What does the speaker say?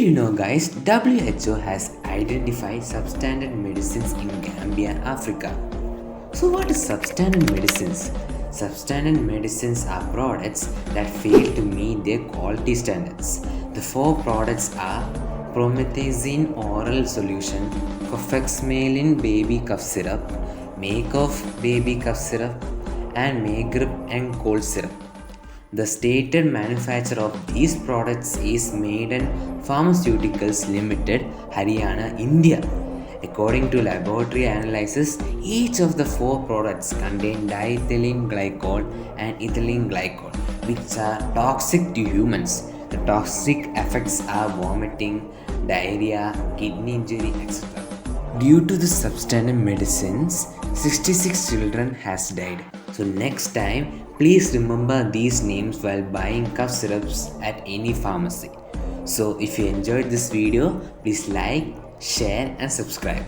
you know, guys, WHO has identified substandard medicines in Gambia, Africa. So, what is substandard medicines? Substandard medicines are products that fail to meet their quality standards. The four products are promethazine oral solution, cofexmalin baby cough syrup, Makeoff baby cough syrup, and Magrip and cold syrup. The stated manufacturer of these products is Maiden Pharmaceuticals Limited, Haryana, India. According to laboratory analysis, each of the four products contain diethylene glycol and ethylene glycol, which are toxic to humans. The toxic effects are vomiting, diarrhea, kidney injury, etc. Due to the substandard medicines, 66 children has died. So next time, please remember these names while buying cough syrups at any pharmacy. So if you enjoyed this video, please like, share and subscribe.